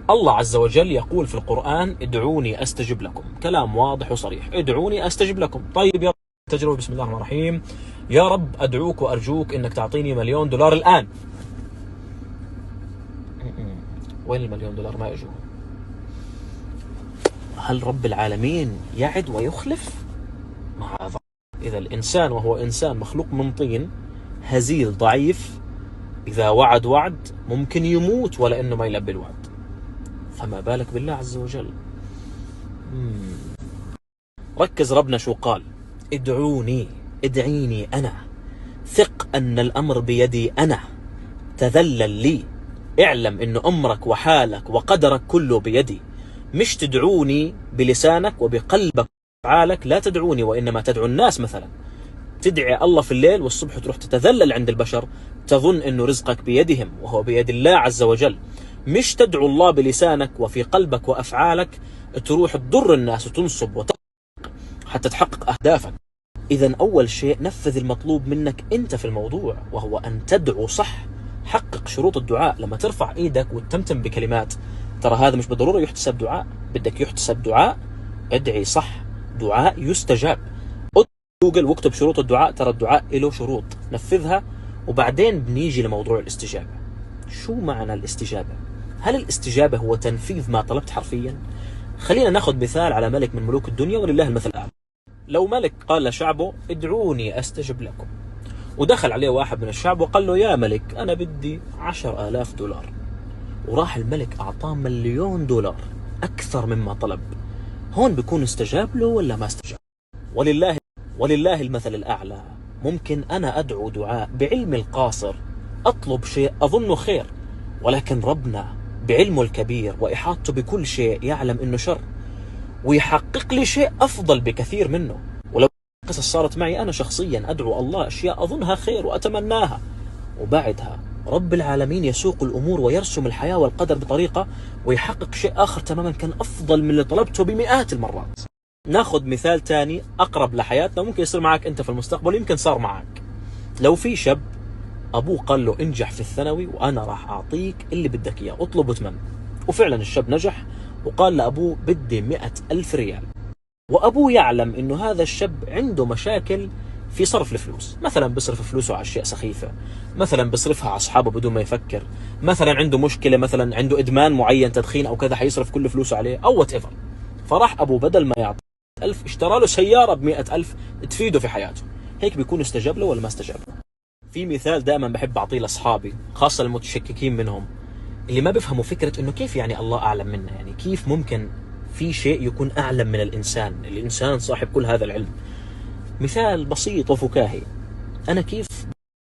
الله عز وجل يقول في القرآن ادعوني أستجب لكم، كلام واضح وصريح، ادعوني أستجب لكم. طيب يا رب تجربة، بسم الله الرحمن الرحيم، يا رب أدعوك وأرجوك إنك تعطيني $1,000,000 الآن. وين $1,000,000؟ ما يجوا. هل رب العالمين يعد ويخلف؟ معاذ. إذا الإنسان وهو إنسان مخلوق من طين هزيل ضعيف، إذا وعد وعد ممكن يموت ولا إنه ما يلبي الوعد، فما بالك بالله عز وجل. ركز ربنا شو قال: ادعوني، ادعيني أنا، ثق أن الأمر بيدي أنا، تذلل لي، اعلم إنه أمرك وحالك وقدرك كله بيدي. مش تدعوني بلسانك وبقلبك وفعالك، لا تدعوني وإنما تدعو الناس. مثلا تدعي الله في الليل والصبح تروح تتذلل عند البشر، تظن أنه رزقك بيدهم وهو بيد الله عز وجل. مش تدعو الله بلسانك وفي قلبك وأفعالك تروح تضر الناس وتنصب وتقلق حتى تحقق أهدافك. إذن أول شيء نفذ المطلوب منك أنت في الموضوع، وهو أن تدعو صح. حقق شروط الدعاء. لما ترفع إيدك وتتمتم بكلمات، ترى هذا مش بالضرورة يحتسب دعاء. بدك يحتسب دعاء، ادعي صح، دعاء يستجاب. جوجل واكتب شروط الدعاء، ترى الدعاء له شروط، نفذها وبعدين بنيجي لموضوع الاستجابة. شو معنى الاستجابة؟ هل الاستجابة هو تنفيذ ما طلبت حرفيا؟ خلينا ناخذ مثال على ملك من ملوك الدنيا ولله المثل الأعلى. لو ملك قال لشعبه ادعوني أستجب لكم، ودخل عليه واحد من الشعب وقال له يا ملك أنا بدي $10,000، وراح الملك أعطاه $1,000,000 أكثر مما طلب، هون بيكون استجاب له ولا ما استجاب؟ ولله المثل الأعلى. ممكن أنا أدعو دعاء بعلمي القاصر، أطلب شيء أظنه خير، ولكن ربنا بعلمه الكبير وإحاطته بكل شيء يعلم إنه شر، ويحقق لي شيء أفضل بكثير منه. ولو قصص صارت معي أنا شخصيا، أدعو الله أشياء أظنها خير وأتمناها، وبعدها رب العالمين يسوق الأمور ويرسم الحياة والقدر بطريقة ويحقق شيء آخر تماما كان أفضل من اللي طلبته بمئات المرات. ناخذ مثال تاني أقرب لحياتنا، ممكن يصير معك أنت في المستقبل، يمكن صار معك. لو في شاب أبوه قال له انجح في الثانوي وأنا راح أعطيك اللي بدك إياه، اطلب وتمنى. وفعلا الشاب نجح وقال لأبوه بدي 100,000 ريال، وأبوه يعلم إنه هذا الشاب عنده مشاكل في صرف الفلوس، مثلا بصرف فلوسه على أشياء سخيفة، مثلا بصرفها على أصحابه بدون ما يفكر، مثلا عنده مشكلة، مثلا عنده إدمان معين، تدخين أو كذا، حيصرف كل فلوسه عليه أو whatever. فراح أبوه بدل ما يعطي 100,000 اشترى له سيارة ب100,000 تفيده في حياته. هيك بيكون استجاب له ولا ما استجاب له؟ في مثال دائما بحب أعطيه لأصحابي، خاصة المتشككين منهم، اللي ما بيفهموا فكرة إنه كيف يعني الله أعلم منا، يعني كيف ممكن في شيء يكون أعلم من الإنسان صاحب كل هذا العلم. مثال بسيط وفكاهي، أنا كيف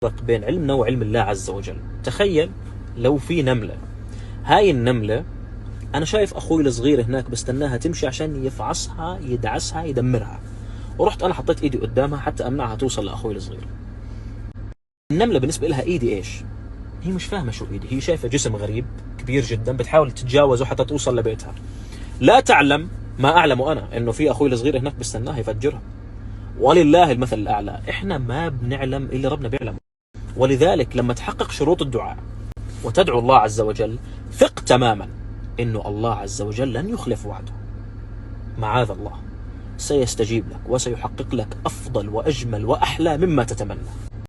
فرق بين علمنا وعلم الله عز وجل؟ تخيل لو في نملة، هاي النملة أنا شايف أخوي الصغير هناك بستناها تمشي عشان يفعصها يدعسها يدمرها، ورحت أنا حطيت إيدي قدامها حتى أمنعها توصل لأخوي الصغير. النملة بالنسبة لها إيدي إيش؟ هي مش فاهمة شو إيدي، هي شايفة جسم غريب كبير جدا بتحاول تتجاوزه حتى توصل لبيتها، لا تعلم ما أعلمه أنا إنه في أخوي الصغير هناك بستناها يفجرها. ولله المثل الأعلى، إحنا ما بنعلم إلا ربنا بيعلم. ولذلك لما تحقق شروط الدعاء وتدعو الله عز وجل، ثق تماما إنه الله عز وجل لن يخلف وعده، معاذ الله، سيستجيب لك وسيحقق لك أفضل وأجمل وأحلى مما تتمنى.